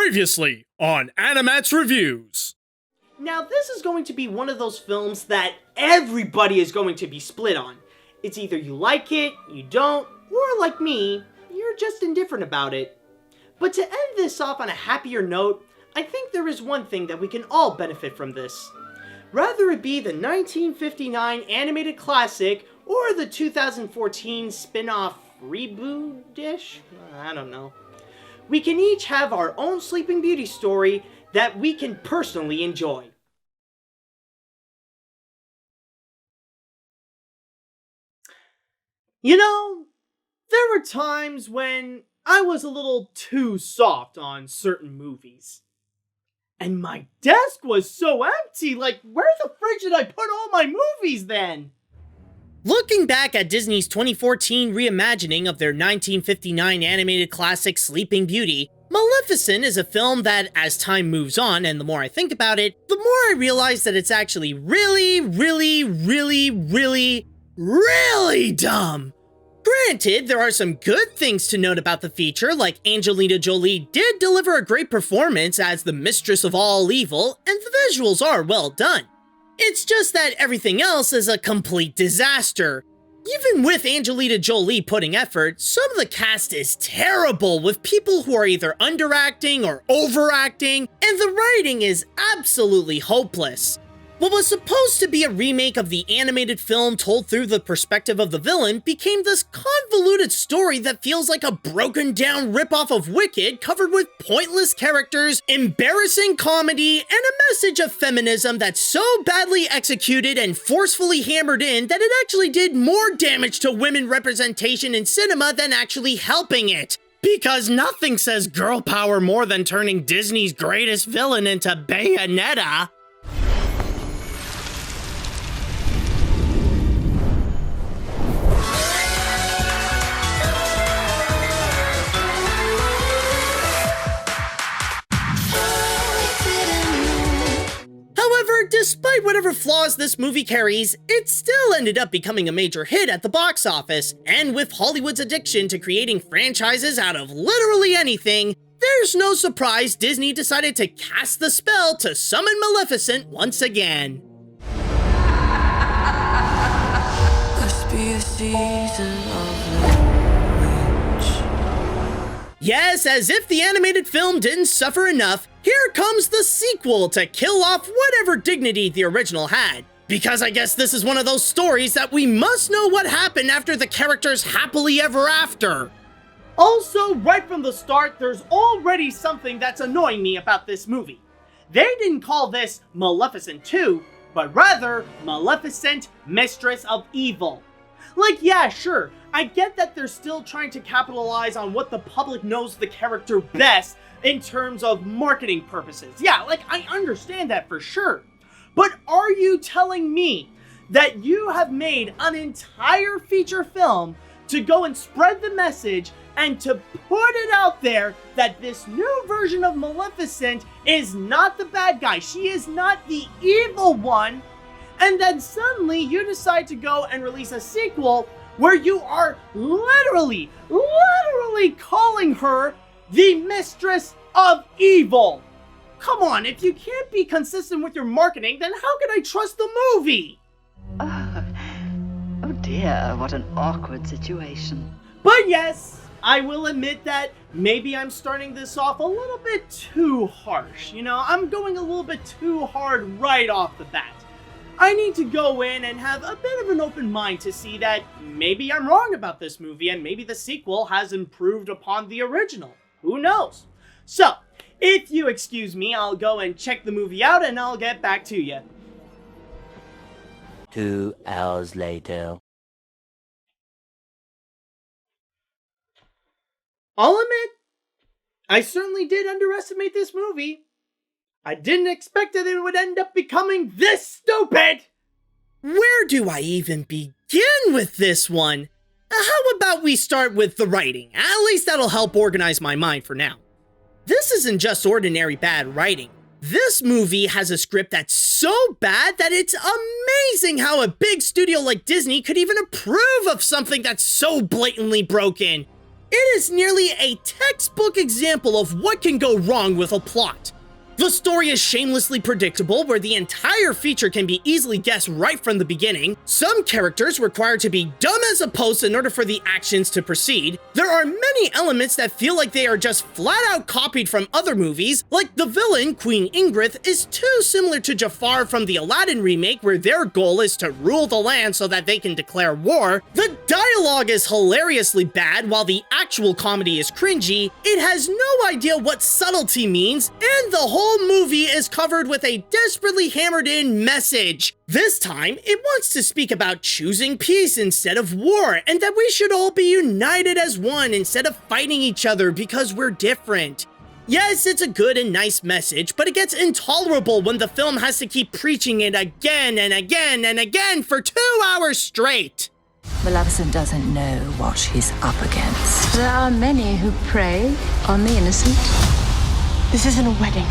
Previously on AniMat's Reviews. Now this is going to be one of those films that everybody is going to be split on. It's either you like it, you don't, or like me, you're just indifferent about it. But to end this off on a happier note, I think there is one thing that we can all benefit from this. Rather it be the 1959 animated classic or the 2014 spin-off reboot-ish? I don't know. We can each have our own Sleeping Beauty story that we can personally enjoy. You know, there were times when I was a little too soft on certain movies. And my desk was so empty, like, where the fridge did I put all my movies then? Looking back at Disney's 2014 reimagining of their 1959 animated classic Sleeping Beauty, Maleficent is a film that, as time moves on and the more I think about it, the more I realize that it's actually really dumb. Granted, there are some good things to note about the feature, like Angelina Jolie did deliver a great performance as the Mistress of all evil, and the visuals are well done. It's just that everything else is a complete disaster. Even with Angelina Jolie putting effort, some of the cast is terrible, with people who are either underacting or overacting, and the writing is absolutely hopeless. What was supposed to be a remake of the animated film told through the perspective of the villain became this convoluted story that feels like a broken down ripoff of Wicked covered with pointless characters, embarrassing comedy, and a message of feminism that's so badly executed and forcefully hammered in that it actually did more damage to women representation in cinema than actually helping it. Because nothing says girl power more than turning Disney's greatest villain into Bayonetta. Despite whatever flaws this movie carries, it still ended up becoming a major hit at the box office, and with Hollywood's addiction to creating franchises out of literally anything, there's no surprise Disney decided to cast the spell to summon Maleficent once again. Must be a season of Yes, as if the animated film didn't suffer enough, here comes the sequel to kill off whatever dignity the original had. Because I guess this is one of those stories that we must know what happened after the characters happily ever after. Also, right from the start, there's already something that's annoying me about this movie. They didn't call this Maleficent 2, but rather Maleficent, Mistress of Evil. Like, yeah, sure, I get that they're still trying to capitalize on what the public knows the character best in terms of marketing purposes. Yeah, like, I understand that for sure. But are you telling me that you have made an entire feature film to go and spread the message and to put it out there that this new version of Maleficent is not the bad guy, she is not the evil one, and then suddenly you decide to go and release a sequel where you are literally calling her the Mistress of Evil? Come on, if you can't be consistent with your marketing, then how can I trust the movie? Oh dear, what an awkward situation. But yes, I will admit that maybe I'm starting this off a little bit too harsh. You know, I'm going a little bit too hard right off the bat. I need to go in and have a bit of an open mind to see that maybe I'm wrong about this movie and maybe the sequel has improved upon the original. Who knows? So, if you excuse me, I'll go and check the movie out and I'll get back to you. 2 hours later. I'll admit, I certainly did underestimate this movie. I didn't expect that it would end up becoming this stupid! Where do I even begin with this one? How about we start with the writing? At least that'll help organize my mind for now. This isn't just ordinary bad writing. This movie has a script that's so bad that it's amazing how a big studio like Disney could even approve of something that's so blatantly broken. It is nearly a textbook example of what can go wrong with a plot. The story is shamelessly predictable, where the entire feature can be easily guessed right from the beginning. Some characters require to be dumb as a post in order for the actions to proceed. There are many elements that feel like they are just flat out copied from other movies, like the villain, Queen Ingrid, is too similar to Jafar from the Aladdin remake, where their goal is to rule the land so that they can declare war. The dialogue is hilariously bad, while the actual comedy is cringy. It has no idea what subtlety means, and the whole movie is covered with a desperately hammered in message. This time, it wants to speak about choosing peace instead of war, and that we should all be united as one instead of fighting each other because we're different. Yes, it's a good and nice message, but it gets intolerable when the film has to keep preaching it again and again and again for 2 hours straight. Maleficent doesn't know what she's up against. There are many who prey on the innocent. This isn't a wedding.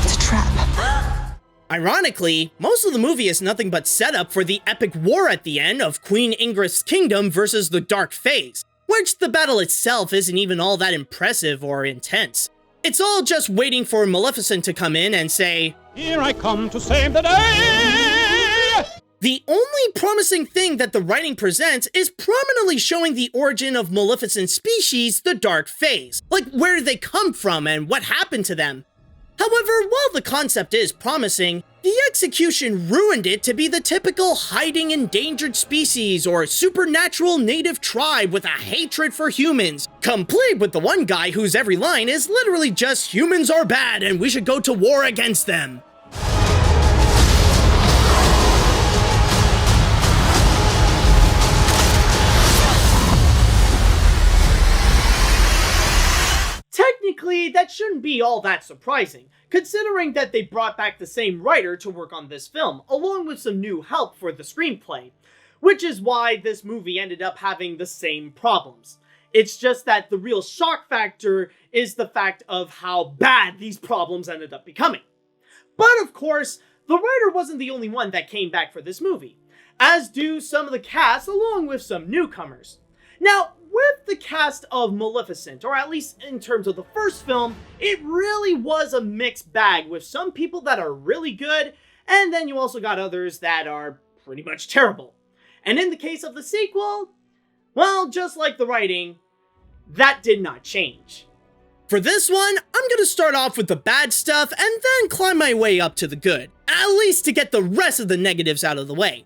It's a trap. Ironically, most of the movie is nothing but setup for the epic war at the end of Queen Ingrid's kingdom versus the Dark Fae, which the battle itself isn't even all that impressive or intense. It's all just waiting for Maleficent to come in and say, "Here I come to save the day!" The only promising thing that the writing presents is prominently showing the origin of Maleficent's species, the Dark Fae. Like, where did they come from and what happened to them? However, while the concept is promising, the execution ruined it to be the typical hiding endangered species or supernatural native tribe with a hatred for humans, complete with the one guy whose every line is literally just "humans are bad and we should go to war against them." Technically, that shouldn't be all that surprising, considering that they brought back the same writer to work on this film, along with some new help for the screenplay, which is why this movie ended up having the same problems. It's just that the real shock factor is the fact of how bad these problems ended up becoming. But of course, the writer wasn't the only one that came back for this movie, as do some of the cast along with some newcomers. Now, with the cast of Maleficent, or at least in terms of the first film, it really was a mixed bag with some people that are really good, and then you also got others that are pretty much terrible. And in the case of the sequel, well, just like the writing, that did not change. For this one, I'm gonna start off with the bad stuff and then climb my way up to the good, at least to get the rest of the negatives out of the way.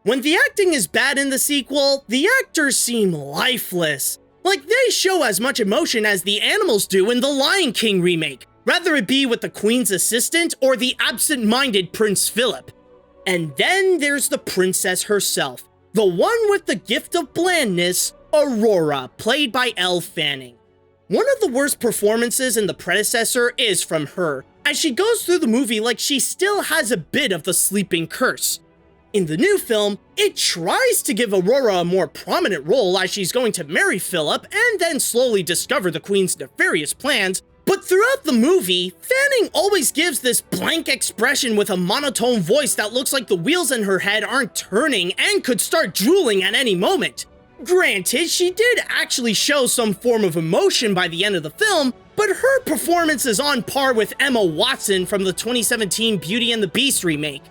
When the acting is bad in the sequel, the actors seem lifeless. Like they show as much emotion as the animals do in the Lion King remake, whether it be with the Queen's assistant or the absent-minded Prince Philip. And then there's the princess herself, the one with the gift of blandness, Aurora, played by Elle Fanning. One of the worst performances in the predecessor is from her, as she goes through the movie like she still has a bit of the sleeping curse. In the new film, it tries to give Aurora a more prominent role as she's going to marry Philip and then slowly discover the Queen's nefarious plans, but throughout the movie, Fanning always gives this blank expression with a monotone voice that looks like the wheels in her head aren't turning and could start drooling at any moment. Granted, she did actually show some form of emotion by the end of the film, but her performance is on par with Emma Watson from the 2017 Beauty and the Beast remake.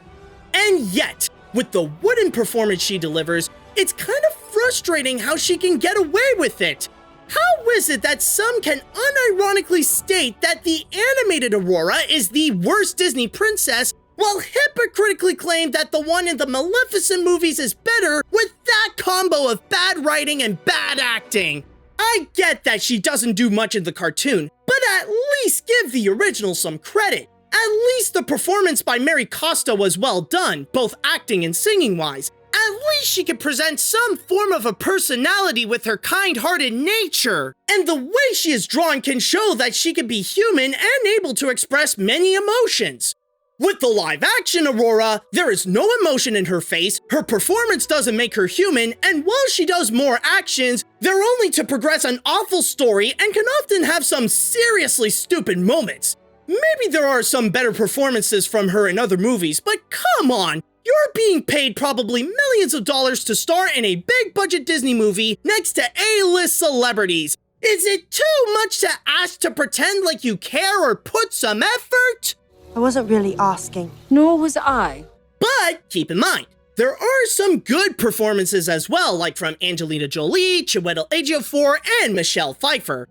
And yet, with the wooden performance she delivers, it's kind of frustrating how she can get away with it. How is it that some can unironically state that the animated Aurora is the worst Disney princess, while hypocritically claim that the one in the Maleficent movies is better with that combo of bad writing and bad acting? I get that she doesn't do much in the cartoon, but at least give the original some credit. At least the performance by Mary Costa was well done, both acting and singing-wise. At least she could present some form of a personality with her kind-hearted nature. And the way she is drawn can show that she can be human and able to express many emotions. With the live-action Aurora, there is no emotion in her face, her performance doesn't make her human, and while she does more actions, they're only to progress an awful story and can often have some seriously stupid moments. Maybe there are some better performances from her in other movies, but come on! You're You're being paid probably millions of dollars to star in a big-budget Disney movie next to A-list celebrities. Is it too much to ask to pretend like you care or put some effort? I wasn't really asking. Nor was I. But keep in mind, there are some good performances as well, like from Angelina Jolie, Chiwetel Ejiofor, and Michelle Pfeiffer.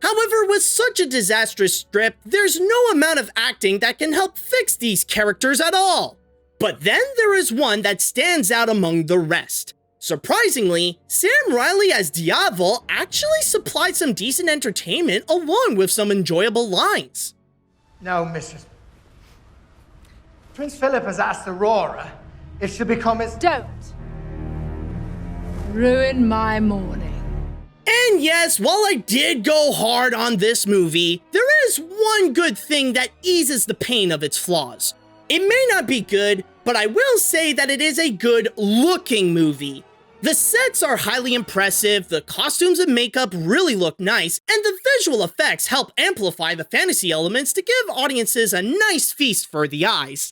However, with such a disastrous script, there's no amount of acting that can help fix these characters at all. But then there is one that stands out among the rest. Surprisingly, Sam Riley as Diavel actually supplied some decent entertainment along with some enjoyable lines. No, Mistress. Prince Philip has asked Aurora if she'll become his... Don't ruin my morning. And yes, while I did go hard on this movie, there is one good thing that eases the pain of its flaws. It may not be good, but I will say that it is a good-looking movie. The sets are highly impressive, the costumes and makeup really look nice, and the visual effects help amplify the fantasy elements to give audiences a nice feast for the eyes.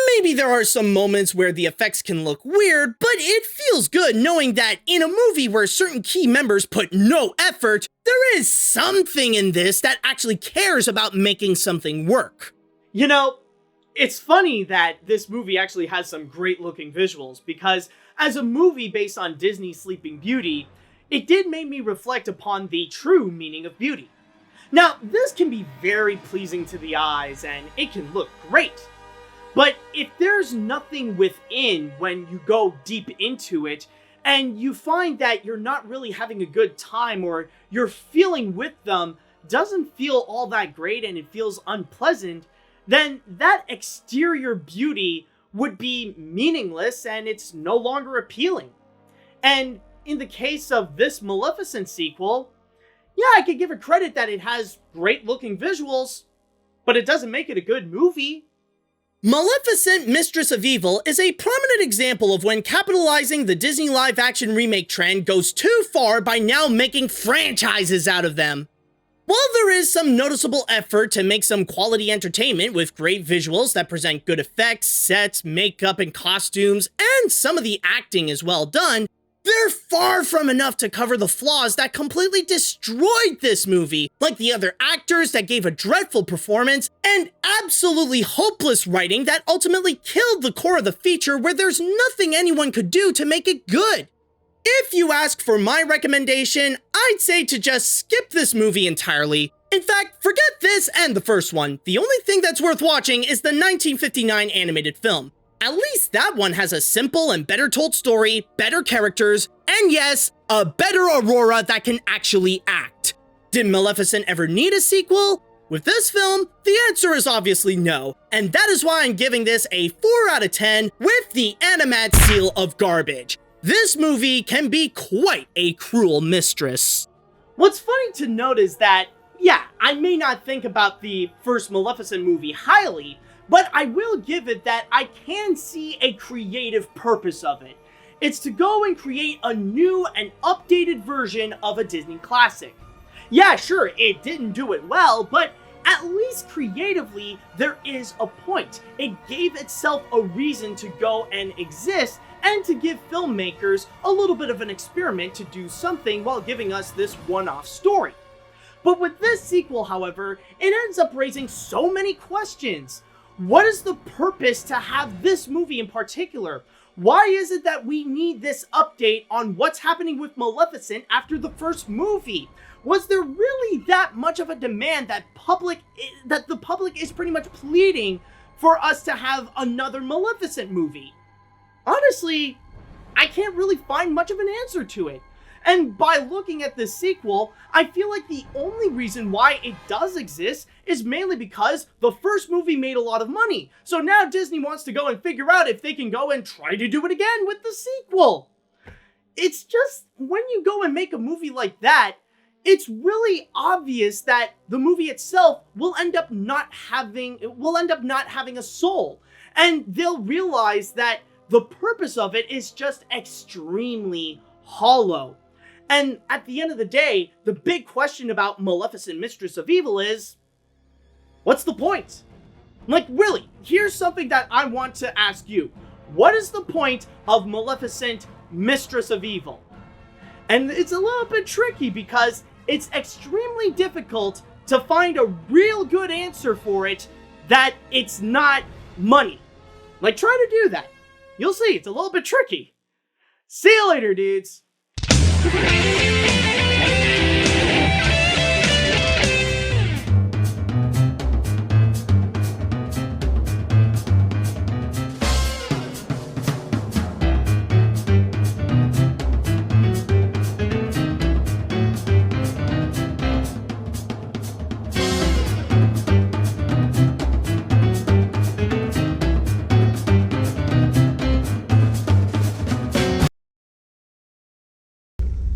Maybe there are some moments where the effects can look weird, but it feels good knowing that in a movie where certain key members put no effort, there is something in this that actually cares about making something work. You know, it's funny that this movie actually has some great looking visuals, because as a movie based on Disney's Sleeping Beauty, it did make me reflect upon the true meaning of beauty. Now, this can be very pleasing to the eyes and it can look great. But if there's nothing within when you go deep into it, and you find that you're not really having a good time or your feeling with them doesn't feel all that great and it feels unpleasant, then that exterior beauty would be meaningless and it's no longer appealing. And in the case of this Maleficent sequel, yeah, I could give it credit that it has great looking visuals, but it doesn't make it a good movie. Maleficent, Mistress of Evil is a prominent example of when capitalizing the Disney live-action remake trend goes too far by now making franchises out of them. While there is some noticeable effort to make some quality entertainment with great visuals that present good effects, sets, makeup, and costumes, and some of the acting is well done, they're far from enough to cover the flaws that completely destroyed this movie, like the other actors that gave a dreadful performance, and absolutely hopeless writing that ultimately killed the core of the feature where there's nothing anyone could do to make it good. If you ask for my recommendation, I'd say to just skip this movie entirely. In fact, forget this and the first one. The only thing that's worth watching is the 1959 animated film. At least that one has a simple and better told story, better characters, and yes, a better Aurora that can actually act. Did Maleficent ever need a sequel? With this film, the answer is obviously no, and that is why I'm giving this a 4 out of 10 with the AniMat's seal of garbage. This movie can be quite a cruel mistress. What's funny to note is that, yeah, I may not think about the first Maleficent movie highly, but I will give it that I can see a creative purpose of it. It's to go and create a new and updated version of a Disney classic. Yeah, sure, it didn't do it well, but at least creatively, there is a point. It gave itself a reason to go and exist, and to give filmmakers a little bit of an experiment to do something while giving us this one-off story. But with this sequel, however, it ends up raising so many questions. What is the purpose to have this movie in particular? Why is it that we need this update on what's happening with Maleficent after the first movie? Was there really that much of a demand that the public is pretty much pleading for us to have another Maleficent movie? Honestly, I can't really find much of an answer to it. And by looking at this sequel, I feel like the only reason why it does exist is mainly because the first movie made a lot of money. So now Disney wants to go and figure out if they can go and try to do it again with the sequel. It's just, when you go and make a movie like that, it's really obvious that the movie itself will end up not having a soul. And they'll realize that the purpose of it is just extremely hollow. And at the end of the day, the big question about Maleficent, Mistress of Evil is, what's the point? Like, really, here's something that I want to ask you. What is the point of Maleficent, Mistress of Evil? And it's a little bit tricky because it's extremely difficult to find a real good answer for it that it's not money. Like, try to do that. You'll see, it's a little bit tricky. See you later, dudes.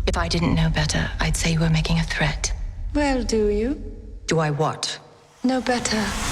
If I didn't know better, I'd say you were making a threat. Well, do you? Do I what? No better.